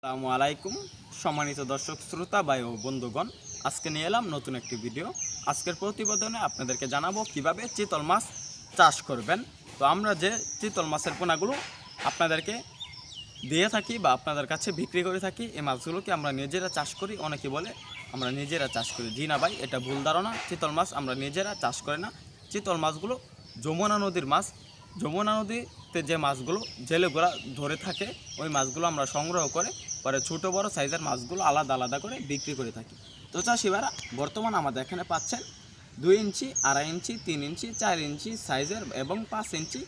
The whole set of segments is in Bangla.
আসসালামু আলাইকুম সম্মানিত দর্শক শ্রোতা ভাই ও বন্ধুগণ, আজকে নিয়ে এলাম নতুন একটি ভিডিও। আজকের প্রতিবেদনে আপনাদেরকে জানাবো কিভাবে চিতল মাছ চাষ করবেন। তো আমরা যে চিতল মাছের পোনাগুলো আপনাদেরকে দিয়ে থাকি বা আপনাদের কাছে বিক্রি করে থাকি, এই মাছগুলোকে আমরা নিজেরা চাষ করি। অনেকে বলে আমরা নিজেরা চাষ করি। জি না ভাই, এটা ভুল ধারণা। চিতল মাছ আমরা নিজেরা চাষ করি না। চিতল মাছগুলো যমুনা নদীর মাছ। যমুনা নদীতে যে মাছগুলো জেলেগুলা ধরে থাকে, ওই মাছগুলো আমরা সংগ্রহ করে পরে ছোটো বড় সাইজের মাছগুলো আলাদা আলাদা করে বিক্রি করে থাকি। তো চাষিবারা বর্তমান আমাদের এখানে পাচ্ছেন 2 ইঞ্চি, 2.5 ইঞ্চি, 3 ইঞ্চি, 4 ইঞ্চি সাইজের এবং 5 ইঞ্চি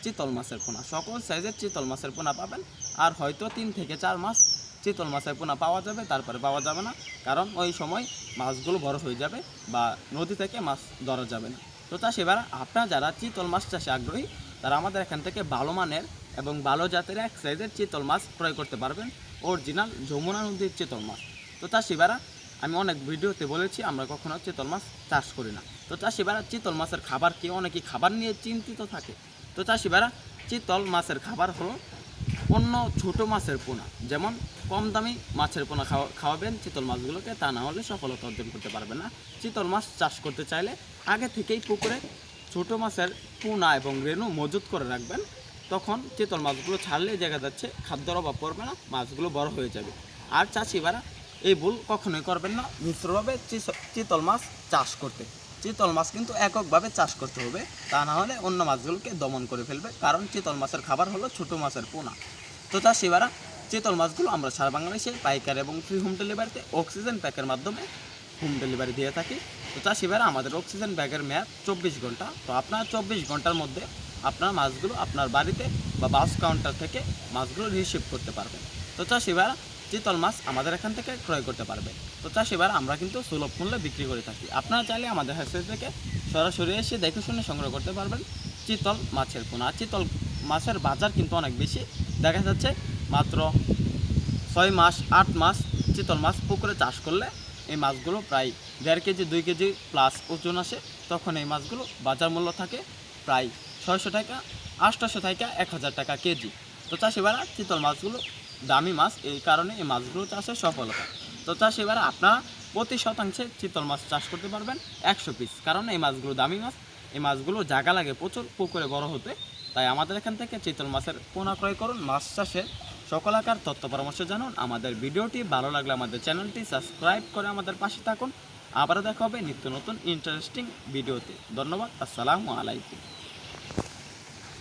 চিতল মাছের পোনা। সকল সাইজের চিতল মাছের পোনা পাবেন। আর হয়তো 3 থেকে 4 মাস চিতল মাছের পোনা পাওয়া যাবে, তারপরে পাওয়া যাবে না, কারণ ওই সময় মাছগুলো বড় হয়ে যাবে বা নদী থেকে মাছ ধরা যাবে না। তো চাষিবারা আপনারা যারা চিতল মাছ চাষে আগ্রহী, তারা আমাদের এখান থেকে ভালো মানের এবং ভালো জাতের এক সাইজের চিতল মাছ ক্রয় করতে পারবেন, অরিজিনাল যমুনা নদীর চিতল মাছ। তো চাষিবারা আমি অনেক ভিডিওতে বলেছি আমরা কখনো চিতল মাছ চাষ করি না। তো চাষিবারা চিতল মাছের খাবার কি, অনেকেই খাবার নিয়ে চিন্তিত থাকে। তো চাষিবারা চিতল মাছের খাবার হলো অন্য ছোটো মাছের পোনা, যেমন কম দামি মাছের পোনা খাওয়াবেন চিতল মাছগুলোকে, তা না হলে সফলতা অর্জন করতে পারবেন না। চিতল মাছ চাষ করতে চাইলে আগে থেকেই পুকুরে ছোটো মাছের পোনা এবং রেণু মজুত করে রাখবেন। তখন চিতল মাছগুলো ছাড়লে দেখা যাচ্ছে খাদ্যর অভাব পড়বে না, মাছগুলো বড় হয়ে যাবে। আর চাষিবারা এই ভুল কখনোই করবেন না মিশ্রভাবে চিতল মাছ চাষ করতে। চিতল মাছ কিন্তু এককভাবে চাষ করতে হবে, তা না হলে অন্য মাছগুলোকে দমন করে ফেলবে, কারণ চিতল মাছের খাবার হলো ছোটো মাছের পোনা। তো চাষিবারা চিতল মাছগুলো আমরা সারা বাংলাদেশে পাইকার এবং ফ্রি হোম ডেলিভারিতে অক্সিজেন প্যাকের মাধ্যমে হোম ডেলিভারি দিয়ে থাকি। তো চাষিবারা আমাদের অক্সিজেন ব্যাগের মেয়াদ 24 ঘন্টা। তো আপনার 24 ঘন্টার মধ্যে আপনার মাছগুলো আপনার বাড়িতে বা বাস কাউন্টার থেকে মাছগুলো রিসিভ করতে পারবেন। তো চাষিবারা চিতল মাছ আমাদের এখান থেকে ক্রয় করতে পারবেন। তো চাষিবারা আমরা কিন্তু সুলভ মূল্যে বিক্রি করে থাকি। আপনারা চাইলে আমাদের হ্যাচারি থেকে সরাসরি এসে দেখে শুনে সংগ্রহ করতে পারবেন চিতল মাছের পোনা। চিতল মাছের বাজার কিন্তু অনেক বেশি, দেখা যাচ্ছে মাত্র 6 মাস 8 মাস চিতল মাছ পুকুরে চাষ করলে এই মাছগুলো প্রায় 1.5 কেজি 2 কেজি প্লাস ওজন আসে। তখন এই মাছগুলো বাজার মূল্য থাকে প্রায় 600 টাকা, 800 টাকা, 1000 টাকা কেজি। তো চাষিবারা চিতল মাছগুলো দামি মাছ, এই কারণে এই মাছগুলো চাষে সফলতা। তো চাষিবারা আপনারা প্রতি শতাংশে চিতল মাছ চাষ করতে পারবেন 100 পিস, কারণ এই মাছগুলো দামি মাছ। এই মাছগুলো জায়গা লাগে প্রচুর পুকুরে বড় হতে, তাই আমাদের এখান থেকে চিতল মাছের পোনা ক্রয় করুন। মাছ চাষের সকল আকার তথ্য পরামর্শ জানুন। আমাদের ভিডিওটি ভালো লাগলে আমাদের চ্যানেলটি সাবস্ক্রাইব করে আমাদের পাশে থাকুন। আবারও দেখা হবে নিত্য নতুন ইন্টারেস্টিং ভিডিওতে। ধন্যবাদ। আসসালামু আলাইকুম।